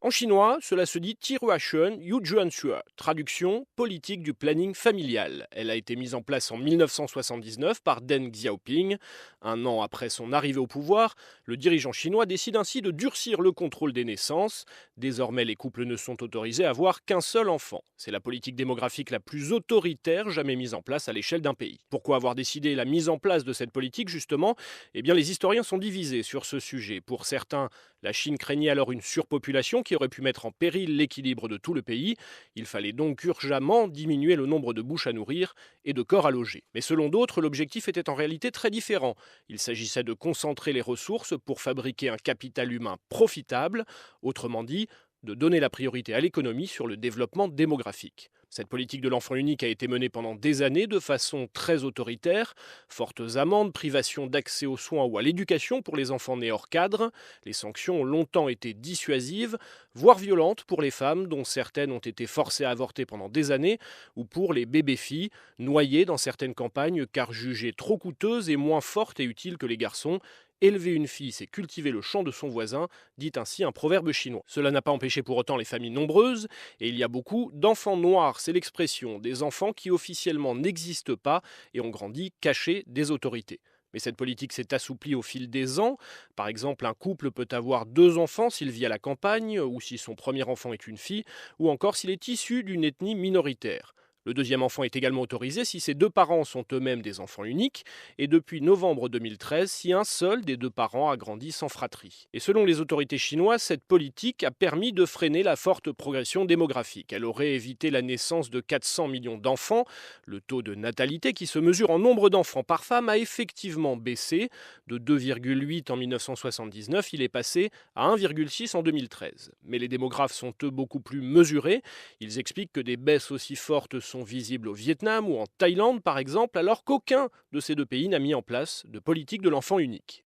En chinois, cela se dit Tiruashun Yujuansua, traduction politique du planning familial. Elle a été mise en place en 1979 par Deng Xiaoping. Un an après son arrivée au pouvoir, le dirigeant chinois décide ainsi de durcir le contrôle des naissances. Désormais, les couples ne sont autorisés à avoir qu'un seul enfant. C'est la politique démographique la plus autoritaire jamais mise en place à l'échelle d'un pays. Pourquoi avoir décidé la mise en place de cette politique, justement? Eh bien, les historiens sont divisés sur ce sujet. Pour certains, la Chine craignait alors une surpopulation qui aurait pu mettre en péril l'équilibre de tout le pays. Il fallait donc urgemment diminuer le nombre de bouches à nourrir et de corps à loger. Mais selon d'autres, l'objectif était en réalité très différent. Il s'agissait de concentrer les ressources pour fabriquer un capital humain profitable, autrement dit, de donner la priorité à l'économie sur le développement démographique. Cette politique de l'enfant unique a été menée pendant des années de façon très autoritaire. Fortes amendes, privation d'accès aux soins ou à l'éducation pour les enfants nés hors cadre. Les sanctions ont longtemps été dissuasives, voire violentes pour les femmes, dont certaines ont été forcées à avorter pendant des années, ou pour les bébés-filles, noyées dans certaines campagnes car jugées trop coûteuses et moins fortes et utiles que les garçons. Élever une fille, c'est cultiver le champ de son voisin, dit ainsi un proverbe chinois. Cela n'a pas empêché pour autant les familles nombreuses, et il y a beaucoup d'enfants noirs, c'est l'expression, des enfants qui officiellement n'existent pas et ont grandi cachés des autorités. Mais cette politique s'est assouplie au fil des ans. Par exemple, un couple peut avoir deux enfants s'il vit à la campagne, ou si son premier enfant est une fille, ou encore s'il est issu d'une ethnie minoritaire. Le deuxième enfant est également autorisé si ses deux parents sont eux-mêmes des enfants uniques, et depuis novembre 2013, si un seul des deux parents a grandi sans fratrie. Et selon les autorités chinoises, cette politique a permis de freiner la forte progression démographique. Elle aurait évité la naissance de 400 millions d'enfants. Le taux de natalité, qui se mesure en nombre d'enfants par femme, a effectivement baissé. De 2,8 en 1979, il est passé à 1,6 en 2013. Mais les démographes sont eux beaucoup plus mesurés. Ils expliquent que des baisses aussi fortes sont visibles au Vietnam ou en Thaïlande par exemple, alors qu'aucun de ces deux pays n'a mis en place de politique de l'enfant unique.